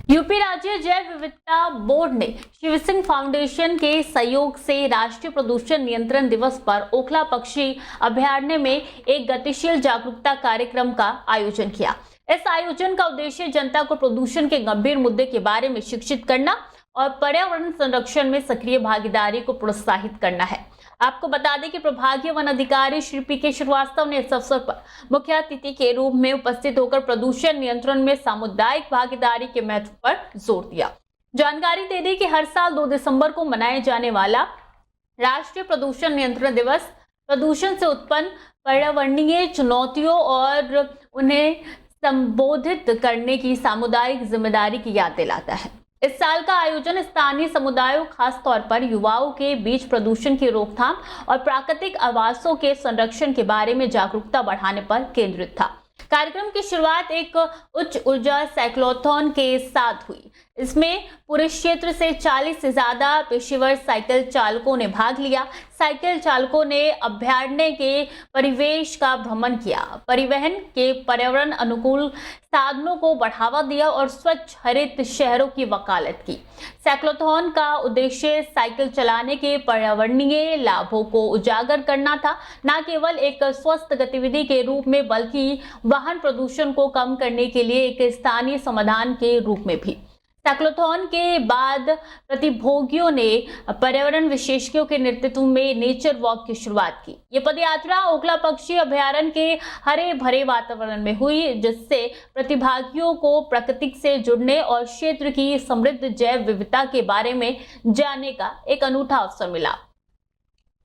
UP राज्य जैव विविधता बोर्ड ने शिव सिंह फाउंडेशन के सहयोग से राष्ट्रीय प्रदूषण नियंत्रण दिवस पर ओखला पक्षी अभयारण्य में एक गतिशील जागरूकता कार्यक्रम का आयोजन किया। इस आयोजन का उद्देश्य जनता को प्रदूषण के गंभीर मुद्दे के बारे में शिक्षित करना और पर्यावरण संरक्षण में सक्रिय भागीदारी को प्रोत्साहित करना है। आपको बता दें कि प्रभागीय वन अधिकारी श्री पी.के. श्रीवास्तव ने इस अवसर पर मुख्य अतिथि के रूप में उपस्थित होकर प्रदूषण नियंत्रण में सामुदायिक भागीदारी के महत्व पर जोर दिया। जानकारी दे दी कि हर साल 2 दिसंबर को मनाए जाने वाला राष्ट्रीय प्रदूषण नियंत्रण दिवस प्रदूषण से उत्पन्न पर्यावरणीय चुनौतियों और उन्हें संबोधित करने की सामुदायिक जिम्मेदारी की याद दिलाता है। इस साल का आयोजन स्थानीय समुदायों, खास तौर पर युवाओं के बीच प्रदूषण की रोकथाम और प्राकृतिक आवासों के संरक्षण के बारे में जागरूकता बढ़ाने पर केंद्रित था। कार्यक्रम की शुरुआत एक उच्च ऊर्जा साइक्लोथॉन के साथ हुई। इसमें पूरे क्षेत्र से 40 से ज्यादा पेशेवर साइकिल चालकों ने भाग लिया। साइकिल चालकों ने अभयारण्य के परिवेश का भ्रमण किया, परिवहन के पर्यावरण अनुकूल साधनों को बढ़ावा दिया और स्वच्छ हरित शहरों की वकालत की। साइक्लोथॉन का उद्देश्य साइकिल चलाने के पर्यावरणीय लाभों को उजागर करना था, न केवल एक स्वस्थ गतिविधि के रूप में बल्कि वाहन प्रदूषण को कम करने के लिए एक स्थानीय समाधान के रूप में भी। साइक्लोथॉन के बाद प्रतिभागियों ने पर्यावरण विशेषज्ञों के नेतृत्व में नेचर वॉक की शुरुआत की। ये पदयात्रा ओखला पक्षी अभयारण्य के हरे भरे वातावरण में हुई, जिससे प्रतिभागियों को प्रकृति से जुड़ने और क्षेत्र की समृद्ध जैव विविधता के बारे में जानने का एक अनूठा अवसर मिला।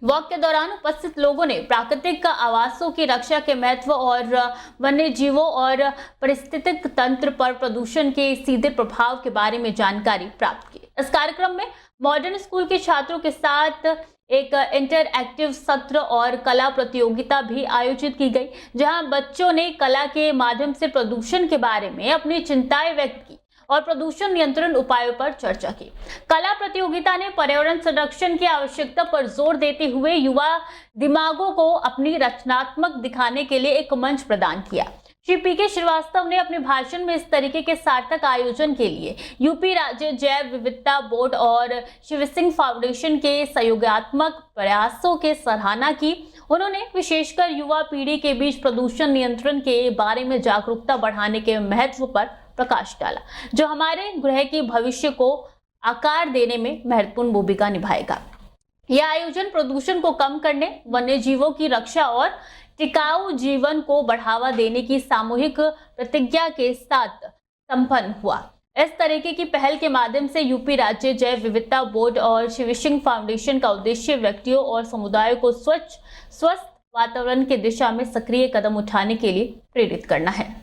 वॉक के दौरान उपस्थित लोगों ने प्राकृतिक आवासों की रक्षा के महत्व और वन्य जीवों और पारिस्थितिक तंत्र पर प्रदूषण के सीधे प्रभाव के बारे में जानकारी प्राप्त की। इस कार्यक्रम में मॉडर्न स्कूल के छात्रों के साथ एक इंटरएक्टिव सत्र और कला प्रतियोगिता भी आयोजित की गई, जहां बच्चों ने कला के माध्यम से प्रदूषण के बारे में अपनी चिंताएं व्यक्त की और प्रदूषण नियंत्रण उपायों पर चर्चा की। कला प्रतियोगिता ने पर्यावरण संरक्षण की आवश्यकता पर जोर देते हुए युवा दिमागों को अपनी रचनात्मक दिखाने के लिए एक मंच प्रदान किया। श्री पी.के. श्रीवास्तव ने अपने भाषण में इस तरीके के सार्थक आयोजन के लिए यूपी राज्य जैव विविधता बोर्ड और शिव सिंह फाउंडेशन के सहयोगात्मक प्रयासों की सराहना की। उन्होंने विशेषकर युवा पीढ़ी के बीच प्रदूषण नियंत्रण के बारे में जागरूकता बढ़ाने के महत्व पर प्रकाश डाला, जो हमारे ग्रह के भविष्य को आकार देने में महत्वपूर्ण भूमिका निभाएगा। यह आयोजन प्रदूषण को कम करने, वन्य जीवों की रक्षा और टिकाऊ जीवन को बढ़ावा देने की सामूहिक प्रतिज्ञा के साथ संपन्न हुआ। इस तरीके की पहल के माध्यम से यूपी राज्य जैव विविधता बोर्ड और शिव सिंह फाउंडेशन का उद्देश्य व्यक्तियों और समुदायों को स्वच्छ स्वस्थ वातावरण की दिशा में सक्रिय कदम उठाने के लिए प्रेरित करना है।